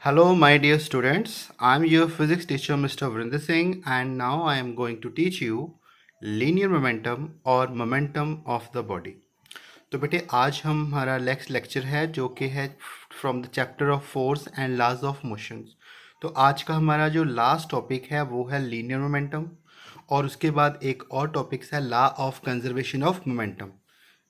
Hello, my dear students. I'm your physics teacher, Mr. Vrinder Singh, and now I am going to teach you linear momentum or momentum of the body. तो बेटे आज हमारा next lecture है जो कि है from the chapter of force and laws of motions. तो आज का हमारा जो लास्ट टॉपिक है वो है लीनियर मोमेंटम, और उसके बाद एक और टॉपिक है law of conservation of momentum.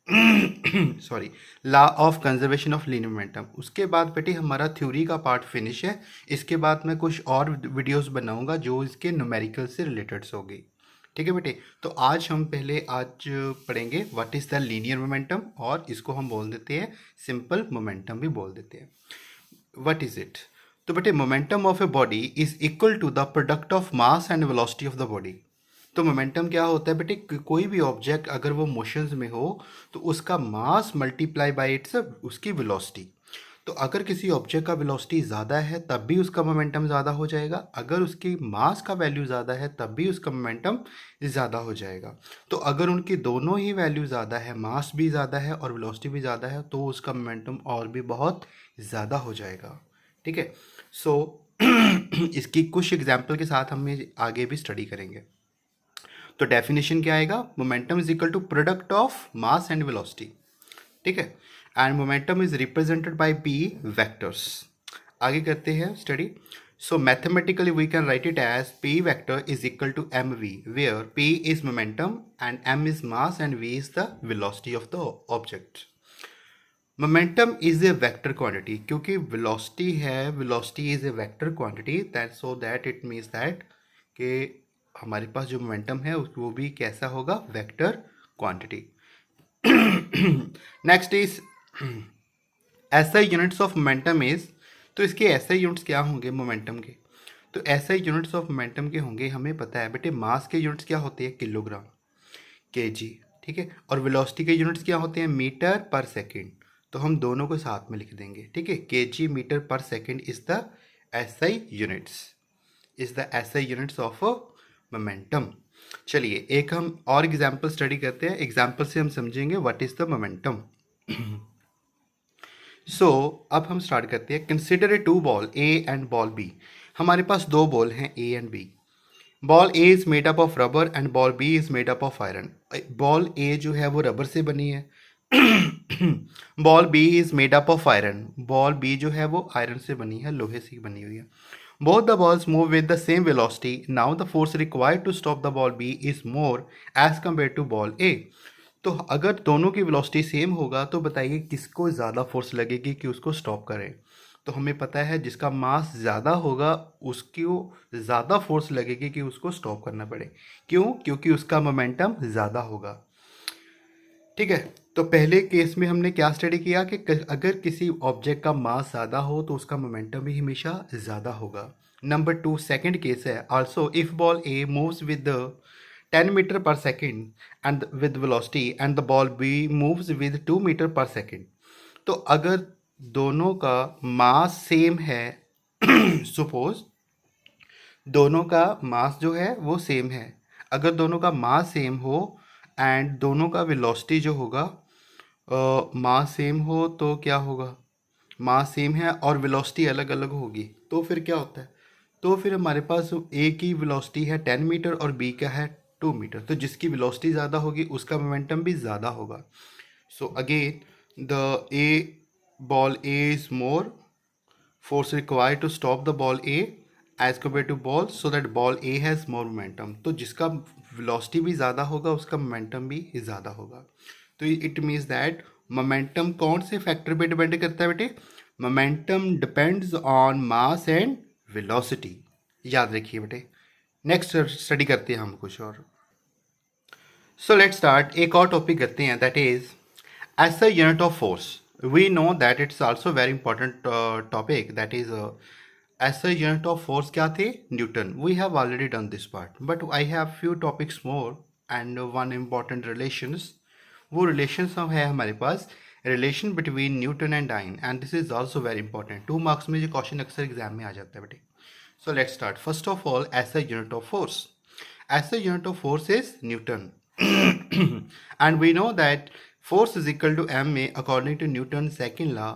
Sorry, law of conservation of linear momentum. उसके बाद बेटे हमारा थ्योरी का पार्ट फिनिश है। इसके बाद मैं कुछ और वीडियोस बनाऊंगा जो इसके न्यूमेरिकल से रिलेटेड होगी। ठीक है बेटे, तो आज पढ़ेंगे what is the linear momentum, और इसको हम बोल देते हैं सिंपल मोमेंटम भी बोल देते हैं। What is it? तो बेटे momentum of a body is equal to the product of mass and velocity of the body. तो मोमेंटम क्या होता है बेटे? कोई भी ऑब्जेक्ट अगर वो मोशंस में हो तो उसका मास मल्टीप्लाई बाय इट्स उसकी वेलोसिटी। तो अगर किसी ऑब्जेक्ट का वेलोसिटी ज़्यादा है तब भी उसका मोमेंटम ज़्यादा हो जाएगा, अगर उसकी मास का वैल्यू ज़्यादा है तब भी उसका मोमेंटम ज़्यादा हो जाएगा। तो अगर उनकी दोनों ही वैल्यू ज़्यादा है, मास भी ज़्यादा है और वेलोसिटी भी ज़्यादा है, तो उसका मोमेंटम और भी बहुत ज़्यादा हो जाएगा। ठीक है, सो इसकी कुछ एग्जाम्पल के साथ हम ये आगे भी स्टडी करेंगे। तो डेफिनेशन क्या आएगा? Momentum is equal to product of mass and velocity. ठीक है, and momentum is represented by p vectors. आगे करते हैं study. So mathematically we can write it as p vector is equal to m v, where p is momentum and m is mass and v is the velocity of the object. Momentum is a vector quantity, क्योंकि velocity है, velocity is a vector quantity, that so that it means that कि हमारे पास जो momentum है वो भी कैसा होगा? Vector quantity. Next is SI units of momentum is. तो इसके एसआई यूनिट्स क्या होंगे मोमेंटम के? तो एसआई यूनिट्स ऑफ मोमेंटम के होंगे, हमें पता है बेटे मास के यूनिट्स क्या होते हैं? Kilogram, KG. ठीक है, और वेलोसिटी के यूनिट्स क्या होते हैं? Metre per second. तो हम दोनों को साथ में लिख देंगे। ठीक है, KG metre per second is the SI units, is the SI units of momentum. चलिए एक हम और एग्जाम्पल स्टडी करते हैं, एग्जाम्पल से हम समझेंगे what is the momentum. So अब हम स्टार्ट करते हैं। Consider a two ball A and ball B. हमारे पास दो बॉल हैं A and B. Ball A is made up of rubber and ball B is made up of iron. Ball A जो है वो रबर से बनी है, ball B is made up of iron, ball B जो है वो आयरन से बनी है, लोहे से बनी हुई है। Both the balls move with the same velocity. Now the force required to stop the ball B is more as compared to ball A. तो अगर दोनों की वेलोसिटी सेम होगा तो बताइए किसको ज़्यादा फोर्स लगेगी कि उसको स्टॉप करें? तो हमें पता है जिसका मास ज़्यादा होगा उसको ज़्यादा फोर्स लगेगी कि उसको स्टॉप करना पड़े। क्यों? क्योंकि उसका मोमेंटम ज़्यादा होगा। ठीक है, तो पहले केस में हमने क्या स्टडी किया कि अगर किसी ऑब्जेक्ट का मास ज़्यादा हो तो उसका मोमेंटम भी हमेशा ज़्यादा होगा। नंबर 2 सेकंड केस है। Also if ball A moves with 10 metre per second and with velocity and the ball B moves with 2 metre per second. तो अगर दोनों का मास सेम है, सपोज दोनों का मास जो है वो सेम है, अगर दोनों का मास सेम हो एंड दोनों का वेलोसिटी जो होगा मास सेम हो तो क्या होगा? मास सेम है और वेलोसिटी अलग अलग होगी तो फिर क्या होता है? तो फिर हमारे पास ए की वेलोसिटी है 10 मीटर और बी का है 2 मीटर, तो जिसकी वेलोसिटी ज़्यादा होगी उसका मोमेंटम भी ज़्यादा होगा। So again the A ball A is more force required to stop the ball A as compared to ball, so that ball A has more momentum। तो जिसका velocity भी ज़्यादा होगा उसका momentum भी ज़्यादा होगा। तो इट मीन्स दैट मोमेंटम कौन से फैक्टर पे डिपेंड करता है बेटे? Momentum depends on mass and velocity, याद रखिए बेटे। नेक्स्ट स्टडी करते हैं हम कुछ और। सो लेट स्टार्ट, एक और टॉपिक करते हैं, that is S a unit of force. We know that it's also very important topic, that is SI unit of force क्या थे? Newton. We have already done this part, but I have few topics more and one important relations। वो relations हम है हमारे पास, relation between Newton and आइन, and this is also very important। 2 marks में ये question अक्सर एग्जाम में आ जाता है बेटे। So let's start। First of all, SI unit of force। SI unit of force is Newton। And we know that force is equal to ma according to Newton's second law।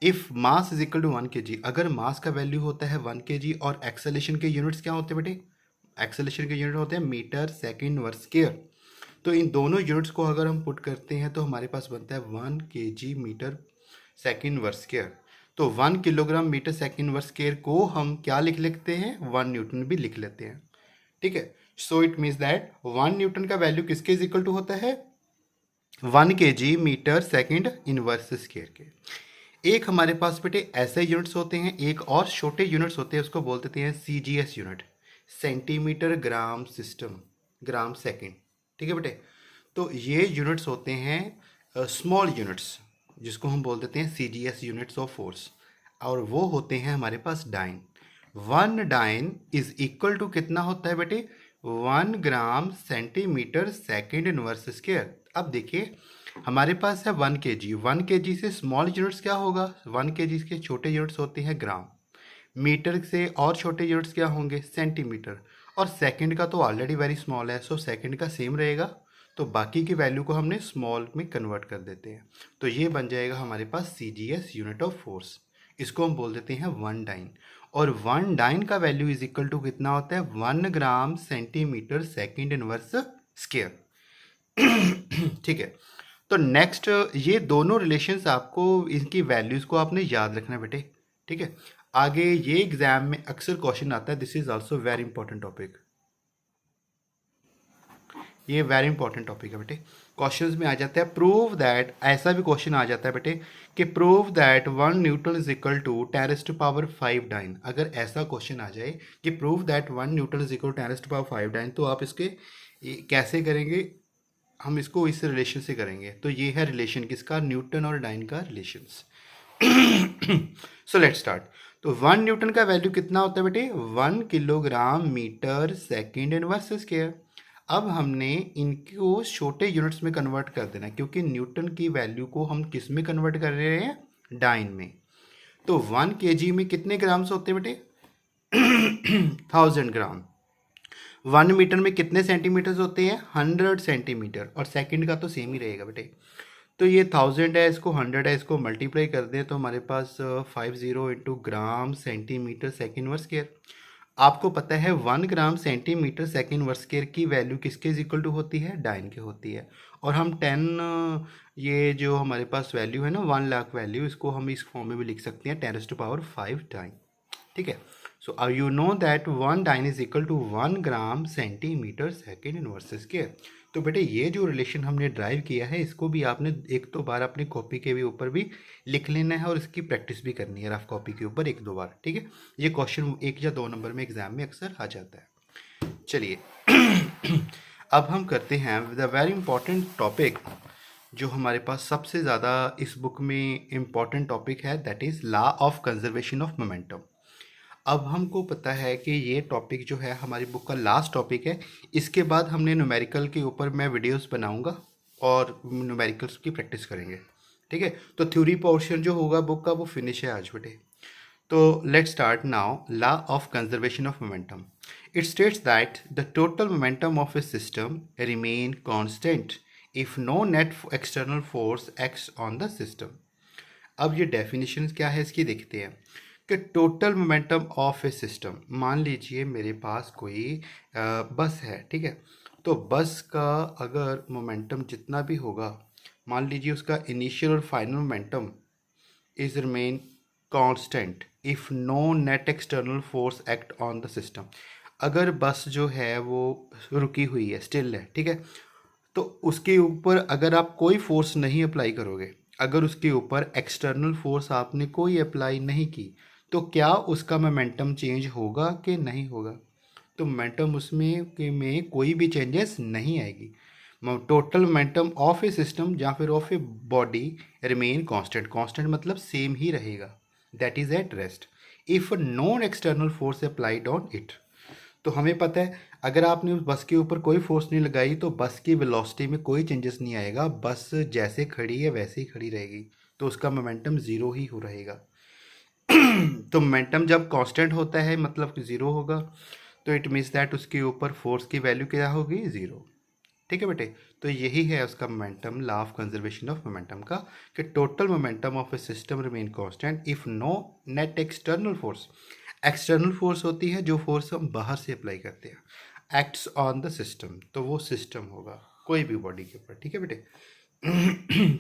If mass is equal to 1 kg, अगर मास का value होता है 1 kg और acceleration के units क्या होते हैं बेटे, एक्सेलेरेशन के यूनिट होते हैं मीटर सेकेंड वर्ग स्क्वायर। तो इन दोनों यूनिट्स को अगर हम पुट करते हैं तो हमारे पास बनता है 1 kg मीटर सेकेंड वर्ग स्क्वायर। तो 1 किलोग्राम मीटर सेकेंड वर्ग स्क्वायर को हम क्या लिख लेते हैं, 1 न्यूटन भी लिख लेते हैं। ठीक है, so it means that 1 newton का वैल्यू किसके इज इक्वल टू होता है, 1 kg metre second inverse square के। एक हमारे पास बेटे ऐसे यूनिट्स होते हैं, एक और छोटे यूनिट्स होते हैं, उसको बोल देते हैं CGS unit, centimetre gram system gram second. ठीक है बेटे, तो ये यूनिट्स होते हैं स्मॉल यूनिट्स, जिसको हम बोल देते हैं CGS यूनिट्स ऑफ फोर्स, और वो होते हैं हमारे पास dyne. 1 dyne is equal to कितना होता है बेटे, 1 gram centimetre second inverse square. अब देखिए हमारे पास है 1 kg, 1 kg से स्मॉल यूनिट्स क्या होगा, 1 kg के छोटे यूनिट्स होते हैं ग्राम, मीटर से और छोटे यूनिट्स क्या होंगे, सेंटीमीटर, और सेकंड का तो ऑलरेडी वेरी स्मॉल है, सो सेकंड का सेम रहेगा, तो बाकी की वैल्यू को हमने स्मॉल में कन्वर्ट कर देते हैं। तो ये बन जाएगा हमारे पास CGS यूनिट ऑफ फोर्स, इसको हम बोल देते हैं 1 डाइन। और 1 डाइन का वैल्यू इज इक्वल टू कितना होता है, 1 gram centimetre second inverse square. ठीक है, तो नेक्स्ट ये दोनों रिलेशंस आपको, इनकी वैल्यूज को आपने याद रखना है बेटे। ठीक है, आगे ये एग्जाम में अक्सर क्वेश्चन आता है, this is also very important topic, ये वेरी इंपॉर्टेंट टॉपिक है बेटे। क्वेश्चंस में आ जाता है प्रूव दैट, ऐसा भी क्वेश्चन आ जाता है बेटे कि prove that 1 newton is equal to 10⁵ dyne. अगर ऐसा क्वेश्चन आ जाए कि prove that 1 newton is equal to 10⁵ dyne, तो आप इसके कैसे करेंगे, हम इसको इस रिलेशन से करेंगे। तो ये है रिलेशन किसका, न्यूटन और डाइन का रिलेशंस। So let's start. तो 1 न्यूटन का वैल्यू कितना होता है बेटे, 1 kilogram metre second inverse square. अब हमने इनको छोटे यूनिट्स में कन्वर्ट कर देना, क्योंकि न्यूटन की वैल्यू को हम किस में कन्वर्ट कर रहे हैं, डाइन में। तो 1 kg में कितने ग्राम्स होते हैं बेटे, 1000 ग्राम। 1 मीटर में कितने सेंटीमीटर्स होते हैं, 100 सेंटीमीटर, और सेकंड का तो सेम ही रहेगा बेटे। तो ये 1000 है, इसको 100 है, इसको मल्टीप्लाई कर दें तो हमारे पास 50 इंटू ग्राम सेंटीमीटर सेकेंड वर्ग स्क्वायर। आपको पता है 1 ग्राम सेंटीमीटर सेकेंड वर्ग स्क्वायर की वैल्यू किसके इज इक्वल टू होती है, डाइन के होती है। और हम 10 ये जो हमारे पास वैल्यू है ना 1 लाख वैल्यू, इसको हम इस फॉर्म में भी लिख सकते हैं 10⁵ डाइन। ठीक है, so you know that 1 dyne is equal to 1 gram centimetre second inverse square. तो बेटे ये जो रिलेशन हमने ड्राइव किया है, इसको भी आपने एक दो बार अपनी कॉपी के भी ऊपर भी लिख लेना है, और इसकी प्रैक्टिस भी करनी है रफ कॉपी के ऊपर 1-2 बार। ठीक है, ये क्वेश्चन 1 या 2 नंबर में एग्जाम में अक्सर आ जाता है। चलिए अब हम करते हैं द वेरी इंपॉर्टेंट टॉपिक, जो हमारे पास सबसे ज़्यादा इस बुक में इम्पॉर्टेंट टॉपिक है, that is law of conservation of momentum. अब हमको पता है कि ये टॉपिक जो है हमारी बुक का लास्ट टॉपिक है। इसके बाद हमने न्यूमेरिकल के ऊपर मैं वीडियोस बनाऊंगा और न्यूमेरिकल्स की प्रैक्टिस करेंगे। ठीक है, तो थ्योरी पोर्शन जो होगा बुक का वो फिनिश है आज बेटे। तो let's start now, law of conservation of momentum. It states that the total momentum of a system remain constant if no net external force acts on the system. अब ये डेफिनेशन क्या है इसकी देखते हैं कि total momentum of a system, मान लीजिए मेरे पास कोई बस है। ठीक है, तो बस का अगर मोमेंटम जितना भी होगा, मान लीजिए उसका इनिशियल और final momentum is remain constant if no net external force act on the system. अगर बस जो है वो रुकी हुई है, स्टिल है, ठीक है, तो उसके ऊपर अगर आप कोई फोर्स नहीं अप्लाई करोगे, अगर उसके ऊपर एक्सटर्नल फोर्स आपने कोई अप्लाई नहीं की, तो क्या उसका मोमेंटम चेंज होगा कि नहीं होगा, तो मोमेंटम उसमें में कोई भी चेंजेस नहीं आएगी। Total momentum of a system या फिर of a body remain constant, constant मतलब सेम ही रहेगा, that is at rest if non external force applied on it. तो हमें पता है अगर आपने उस बस के ऊपर कोई फोर्स नहीं लगाई तो बस की वेलोसिटी में कोई चेंजेस नहीं आएगा, बस जैसे खड़ी है वैसे ही खड़ी रहेगी, तो उसका मोमेंटम ज़ीरो ही हो रहेगा। तो मोमेंटम जब कांस्टेंट होता है मतलब ज़ीरो होगा, तो इट मीन्स दैट उसके ऊपर फोर्स की वैल्यू क्या होगी, ज़ीरो। ठीक है बेटे। तो यही है उसका momentum, law of conservation of momentum का, कि total momentum of a system remain constant if no net external force, external force होती है जो फोर्स हम बाहर से अप्लाई करते हैं, एक्ट्स ऑन द सिस्टम, तो वो सिस्टम होगा कोई भी बॉडी के ऊपर। ठीक है बेटे।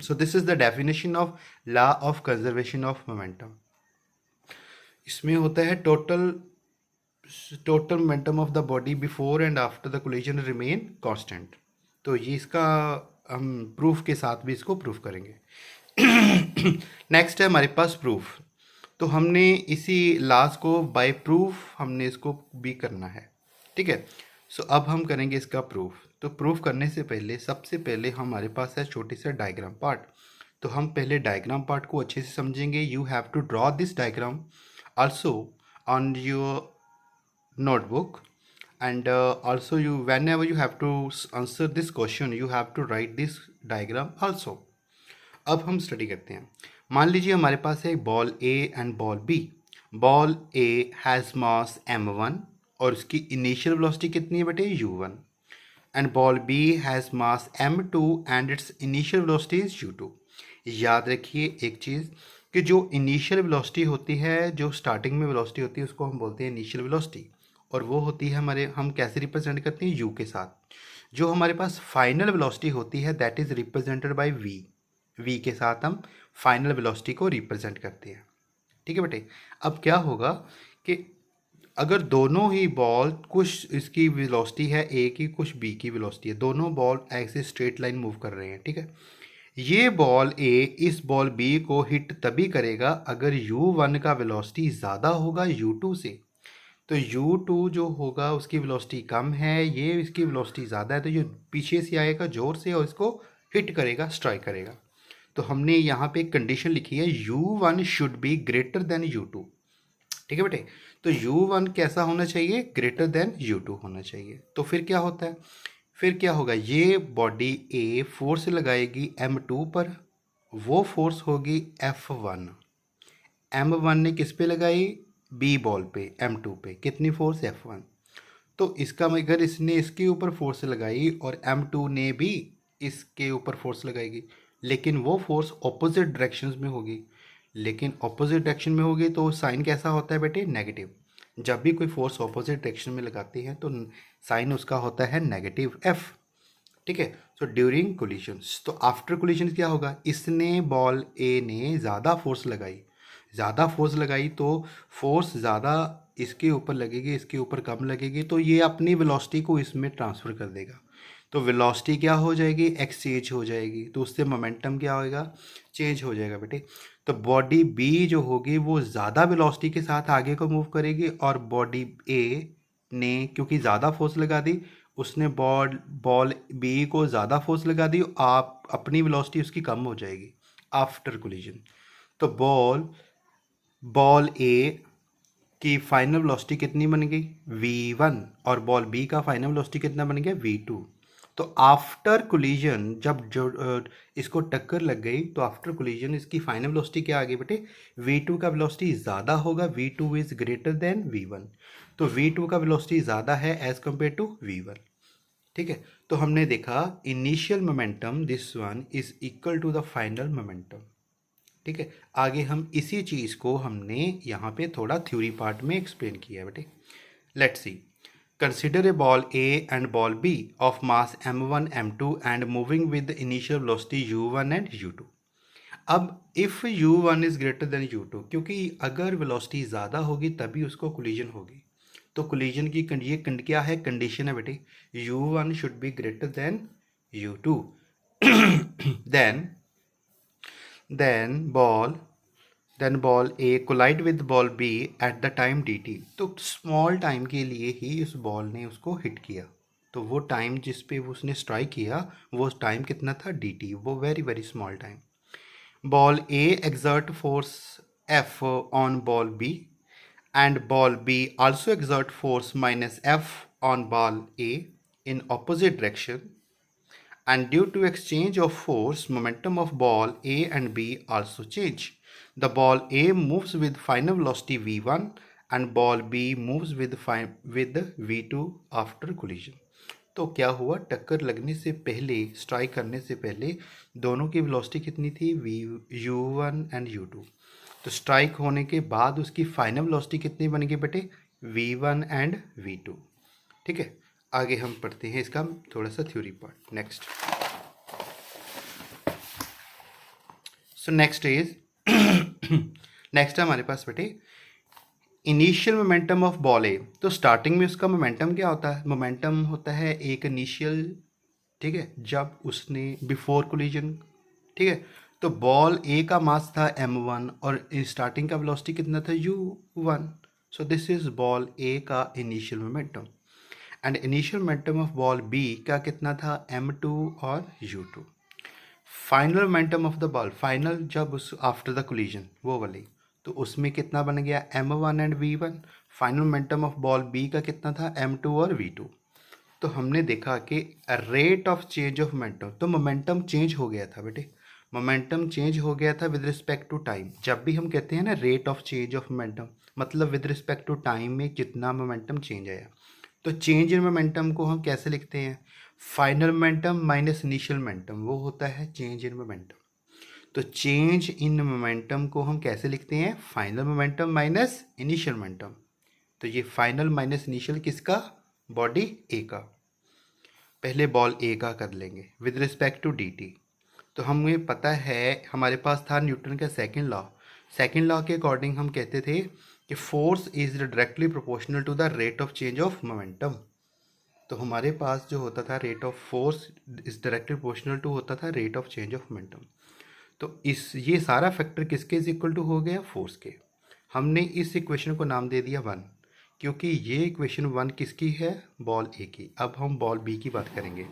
सो this is the definition of law of conservation of momentum. इसमें होता है total momentum of the body before and after the collision remain constant. तो ये इसका हम प्रूफ के साथ भी इसको प्रूफ करेंगे। नेक्स्ट है हमारे पास प्रूफ। तो हमने इसी लॉज को बाय प्रूफ हमने इसको भी करना है। ठीक है। सो अब हम करेंगे इसका प्रूफ। तो प्रूफ करने से पहले सबसे पहले हमारे पास है छोटी सा डायग्राम पार्ट। तो हम पहले डायग्राम पार्ट को अच्छे से समझेंगे। You have to draw this diagram also on your notebook, and also you, whenever you have to answer this question, you have to write this diagram also. अब हम study करते हैं। मान लीजिए हमारे पास है ball A and ball B. Ball A has mass m1 और उसकी इनिशियल वेलोसिटी कितनी है बेटे, u1, and ball B has mass m2 and its initial velocity is u2। याद रखिए एक चीज़ कि जो इनिशियल वेलोसिटी होती है, जो स्टार्टिंग में वेलोसिटी होती है, उसको हम बोलते हैं इनिशियल वेलोसिटी, और वो होती है हमारे, हम कैसे रिप्रेजेंट करते हैं, u के साथ। जो हमारे पास फाइनल वेलोसिटी होती है that is represented by v के साथ हम फाइनल वेलोसिटी को रिप्रेजेंट करते हैं। ठीक है बेटे। अब क्या होगा कि अगर दोनों ही बॉल, कुछ इसकी वेलोसिटी है ए की, कुछ बी की वेलोसिटी है, दोनों बॉल ऐसे स्ट्रेट लाइन मूव कर रहे हैं। ठीक है। ये बॉल ए इस बॉल बी को हिट तभी करेगा अगर u1 का वेलोसिटी ज़्यादा होगा u2 से। तो u2 जो होगा उसकी वेलोसिटी कम है, ये इसकी वेलोसिटी ज़्यादा है, तो ये पीछे से आएगा ज़ोर से और इसको हिट करेगा, स्ट्राइक करेगा। तो हमने यहाँ पे एक कंडीशन लिखी है, u1 should be greater than u2। ठीक है बेटे। तो u1 कैसा होना चाहिए, ग्रेटर देन u2 होना चाहिए। तो फिर क्या होता है, फिर क्या होगा, ये बॉडी ए फोर्स लगाएगी m2 पर, वो फोर्स होगी F1। m1 ने किस पे लगाई, बी बॉल पे, m2 पे, कितनी फोर्स, F1। तो इसका अगर इसने इसके ऊपर फोर्स लगाई और m2 ने भी इसके ऊपर फोर्स लगाएगी, लेकिन वो फोर्स ऑपोजिट डायरेक्शंस में होगी। लेकिन ऑपोजिट डायरेक्शन में होगी तो साइन कैसा होता है बेटे, नेगेटिव। जब भी कोई फोर्स ऑपोजिट डायरेक्शन में लगाते हैं तो साइन उसका होता है नेगेटिव F। ठीक है। सो ड्यूरिंग कोलिजन्स, तो आफ्टर कोलिजन क्या होगा, इसने बॉल ए ने ज़्यादा फोर्स लगाई तो फोर्स ज़्यादा इसके ऊपर लगेगी, इसके ऊपर कम लगेगी, तो ये अपनी वेलोसिटी को इसमें ट्रांसफ़र कर देगा। तो वेलोसिटी क्या हो जाएगी, एक्सचेंज हो जाएगी, तो उससे मोमेंटम क्या होएगा, चेंज हो जाएगा बेटे। तो बॉडी बी जो होगी वो ज़्यादा वेलोसिटी के साथ आगे को मूव करेगी, और बॉडी ए ने क्योंकि ज़्यादा फोर्स लगा दी, उसने बॉल बी को ज़्यादा फोर्स लगा दी, आप अपनी वेलोसिटी उसकी कम हो जाएगी आफ्टर कोलिजन। तो बॉल ए की फाइनल वेलोसिटी कितनी बन गई, v1, और बॉल बी का फाइनल वेलोसिटी कितना बन गया, v2। तो आफ्टर कोलिजन जब जो इसको टक्कर लग गई, तो आफ्टर कोलिजन इसकी फाइनल वेलोसिटी क्या आ गई बेटे, v2 का वेलोसिटी ज़्यादा होगा, v2 is greater than v1। तो v2 का वेलोसिटी ज़्यादा है एज़ कम्पेयर टू v1। ठीक है। तो हमने देखा initial momentum this one is equal to the final momentum. ठीक है। आगे हम इसी चीज़ को हमने यहाँ पे थोड़ा थ्योरी पार्ट में एक्सप्लेन किया है बेटे। Let's see, consider a ball A and ball B of mass m1 m2 and moving with initial velocity u1 and u2। अब if u1 is greater than u2, क्योंकि अगर वेलोसिटी ज़्यादा होगी तभी उसको कोलिजन होगी। तो कोलिजन की ये क्या है, कंडीशन है बेटे, u1 should be greater than u2। then ball A collide with ball B at the time dt। तो स्मॉल टाइम के लिए ही उस बॉल ने उसको हिट किया, तो वो टाइम जिस पे उसने स्ट्राइक किया वो टाइम कितना था, dt, वो very very small time. Ball A exert force F on ball B and ball B also exert force minus F on ball A in opposite direction, and due to exchange of force, momentum of ball A and B also change. The ball A moves with final velocity v1 and ball B moves with v2 after collision। तो क्या हुआ, टक्कर लगने से पहले, strike करने से पहले दोनों की वेलोसिटी कितनी थी, u1 एंड u2। तो स्ट्राइक होने के बाद उसकी फाइनल वेलोसिटी कितनी बन गई बेटे, v1 एंड v2। ठीक है, आगे हम पढ़ते हैं इसका थोड़ा सा theory part. Next, so next is next हमारे पास बेटे इनिशियल मोमेंटम ऑफ बॉल ए। तो स्टार्टिंग में उसका मोमेंटम क्या होता है, मोमेंटम होता है एक इनिशियल, ठीक है, जब उसने बिफोर कोलिजन, ठीक है। तो बॉल ए का मास था m1 और स्टार्टिंग का वेलोसिटी कितना था u1। So this is ball A का initial momentum and initial momentum of ball B का कितना था m2 और u2। Final momentum of the ball, final जब उस आफ्टर द कोलिजन वो वाली, तो उसमें कितना बन गया m1 and v1। Final momentum of ball B का कितना था m2 और v2। तो हमने देखा कि rate of change of momentum, तो मोमेंटम चेंज हो गया था बेटे, मोमेंटम चेंज हो गया था विद रिस्पेक्ट टू टाइम। जब भी हम कहते हैं ना rate of change of momentum, मतलब विद रिस्पेक्ट टू टाइम में कितना मोमेंटम चेंज आया। तो चेंज इन मोमेंटम को हम कैसे लिखते हैं, final momentum minus initial momentum, वो होता है चेंज इन मोमेंटम। तो चेंज इन मोमेंटम को हम कैसे लिखते हैं, final momentum minus initial momentum. तो ये फाइनल माइनस इनिशियल किसका, बॉडी ए का। पहले बॉल ए का कर लेंगे with respect to d t. तो हमें पता है, हमारे पास था न्यूटन का सेकंड लॉ। सेकंड लॉ के अकॉर्डिंग हम कहते थे कि force is directly proportional to the rate of change of momentum. तो हमारे पास जो होता था rate of force is directly proportional to होता था rate of change of momentum. तो इस ये सारा फैक्टर किसके इज इक्वल टू हो गया, फोर्स के। हमने इस इक्वेशन को नाम दे दिया 1, क्योंकि ये इक्वेशन 1 किसकी है, बॉल ए की। अब हम बॉल बी की बात करेंगे।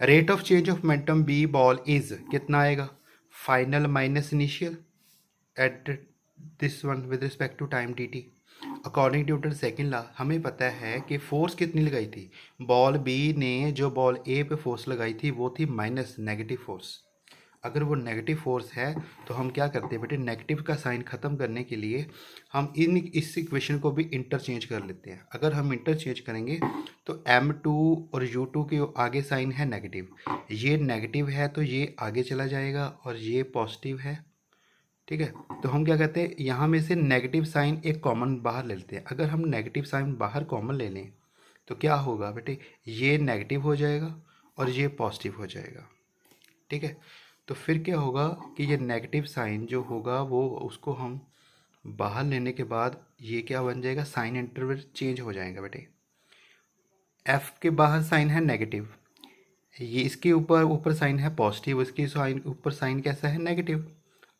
Rate of change of momentum B ball is कितना आएगा, final minus initial at this one with respect to time d t. According to Newton second law हमें पता है कि फोर्स कितनी लगाई थी, बॉल बी ने जो बॉल ए पे फोर्स लगाई थी वो थी माइनस, नेगेटिव फोर्स। अगर वो नेगेटिव फोर्स है तो हम क्या करते हैं बेटे, नेगेटिव का साइन ख़त्म करने के लिए हम इस इक्वेशन को भी इंटरचेंज कर लेते हैं। अगर हम इंटरचेंज करेंगे तो m2 और u2 के आगे साइन है नेगेटिव, ये नेगेटिव है तो ये आगे चला जाएगा और ये पॉजिटिव है। ठीक है, तो हम क्या कहते हैं, यहाँ में से नेगेटिव साइन एक कॉमन बाहर ले लेते हैं। अगर हम नेगेटिव साइन बाहर कॉमन ले लें तो क्या होगा बेटे, ये नेगेटिव हो जाएगा और ये पॉजिटिव हो जाएगा। ठीक है, तो फिर क्या होगा कि ये नेगेटिव साइन जो होगा वो उसको हम बाहर लेने के बाद ये क्या बन जाएगा, साइन इंटरवल चेंज हो जाएगा बेटे। एफ के बाहर साइन है नेगेटिव, ये इसके ऊपर साइन है पॉजिटिव, इसके साइन ऊपर साइन कैसा है, नेगेटिव।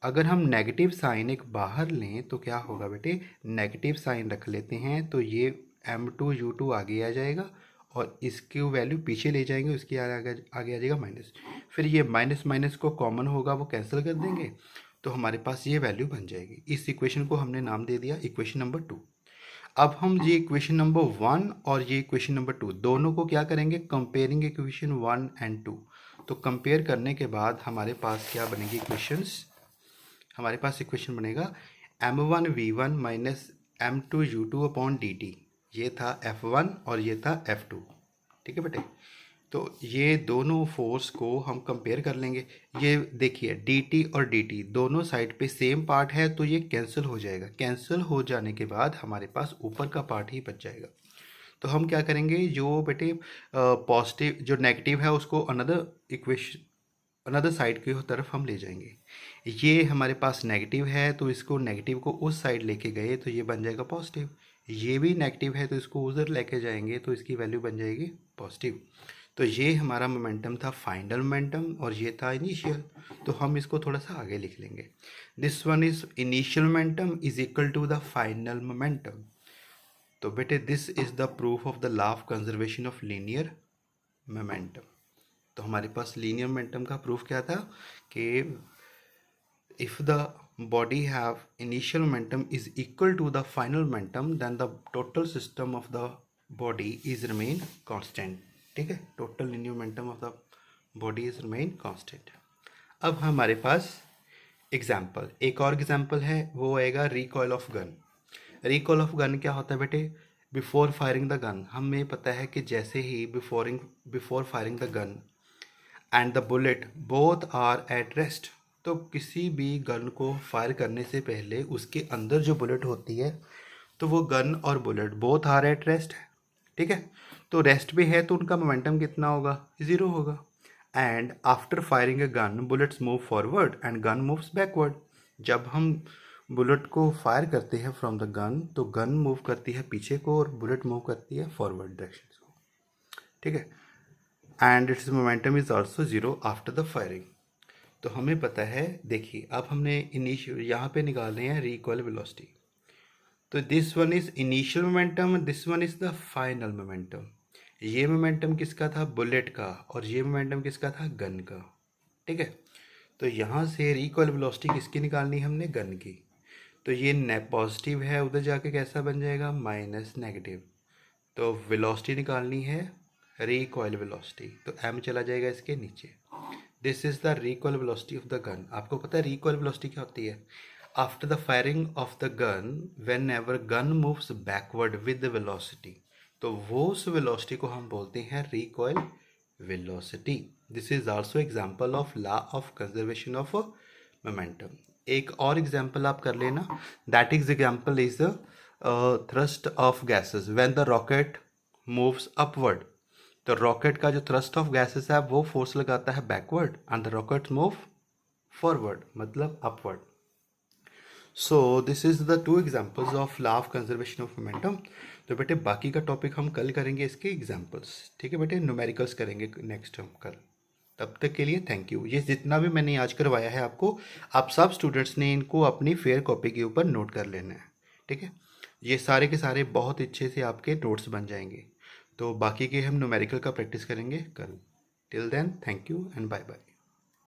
अगर हम नेगेटिव साइन एक बाहर लें तो क्या होगा बेटे, नेगेटिव साइन रख लेते हैं तो ये m2 u2 आगे आ जाएगा और इसकी वैल्यू पीछे ले जाएंगे, उसकी आगे आ जाएगा माइनस। फिर ये माइनस माइनस को कॉमन होगा वो कैंसिल कर देंगे तो हमारे पास ये वैल्यू बन जाएगी। इस इक्वेशन को हमने नाम दे दिया इक्वेशन नंबर 2। अब हम ये इक्वेशन नंबर 1 और ये इक्वेशन नंबर 2 दोनों को क्या करेंगे, कंपेयरिंग इक्वेशन 1 एंड 2। तो कंपेयर करने के बाद हमारे पास क्या बनेगी इक्वेशंस, हमारे पास इक्वेशन बनेगा m1 v1 minus m2 u2 upon dt। ये था F1 और ये था F2। ठीक है बेटे, तो ये दोनों फोर्स को हम कंपेयर कर लेंगे। ये देखिए dt और dt दोनों साइड पे सेम पार्ट है तो ये कैंसिल हो जाएगा। कैंसिल हो जाने के बाद हमारे पास ऊपर का पार्ट ही बच जाएगा। तो हम क्या करेंगे, जो बेटे पॉजिटिव जो नेगेटिव है उसको अनदर साइड की तरफ हम ले जाएंगे। ये हमारे पास नेगेटिव है तो इसको नेगेटिव को उस साइड लेके गए तो ये बन जाएगा पॉजिटिव। ये भी नेगेटिव है तो इसको उधर लेके जाएंगे तो इसकी वैल्यू बन जाएगी पॉजिटिव। तो ये हमारा मोमेंटम था फाइनल मोमेंटम और ये था इनिशियल। तो हम इसको थोड़ा सा आगे लिख लेंगे, this one is initial momentum is equal to the final momentum. तो बेटे this is the proof of the law of conservation of linear momentum. तो हमारे पास लीनियर मोमेंटम का प्रूफ क्या था कि if the body have initial momentum is equal to the final momentum then the total system of the body is remain constant। ठीक है, total linear momentum of the body is remain constant। अब हमारे पास example, एक और example है वो आएगा recoil of gun. Recoil of gun क्या होता है बेटे, बिफोर फायरिंग द गन, हमें पता है कि जैसे ही before firing the gun and the bullet both are at rest, तो किसी भी गन को फायर करने से पहले उसके अंदर जो बुलेट होती है तो वो गन और bullet both are at rest है, ठीक है। तो रेस्ट पे है तो उनका मोमेंटम कितना होगा, ज़ीरो होगा। And after firing a gun bullets move forward and gun moves backward, जब हम बुलेट को फायर करते हैं फ्रॉम द गन तो गन मूव करती है पीछे को और बुलेट मूव करती है फॉरवर्ड डायरेक्शन को, ठीक है। And it's momentum is also zero after the firing. तो हमें पता है, देखिए अब हमने इनिशियल यहाँ पे निकाल रहे हैं रिकॉइल वेलोसिटी। तो this one is initial momentum, this one is the final momentum. ये मोमेंटम किसका था, बुलेट का, और ये मोमेंटम किसका था, गन का, ठीक है। तो यहाँ से रिकॉइल वेलोसिटी किसकी निकालनी है हमने, गन की। तो ये पॉजिटिव है, उधर जाके कैसा बन जाएगा, माइनस नेगेटिव। तो वेलोसिटी निकालनी है रिकॉइल वेलोसिटी, तो एम चला जाएगा इसके नीचे। This is the recoil velocity of the gun. आपको पता है रिकॉइल वेलोसिटी क्या होती है, after the firing of the gun when ever gun moves backward with the velocity, तो वो उस वेलोसिटी को हम बोलते हैं recoil velocity. This is also example of law of conservation of momentum. एक और एग्जांपल आप कर लेना, that is example is the thrust of gases when the rocket moves upward. तो रॉकेट का जो थ्रस्ट ऑफ गैसेस है वो फोर्स लगाता है backward and the rocket move forward, मतलब upward. So this is the two examples of law of conservation of momentum. तो बेटे बाकी का टॉपिक हम कल करेंगे इसके एग्जांपल्स, ठीक है बेटे, न्यूमेरिकल्स करेंगे नेक्स्ट हम कल। तब तक के लिए थैंक यू। ये जितना भी मैंने आज करवाया है आपको, आप सब स्टूडेंट्स ने इनको अपनी फेयर कॉपी के ऊपर नोट कर लेना है, ठीक है। ये सारे के सारे बहुत अच्छे से आपके नोट्स बन जाएंगे। तो बाकी के हम न्यूमेरिकल का प्रैक्टिस करेंगे कल। Till then thank you and bye bye.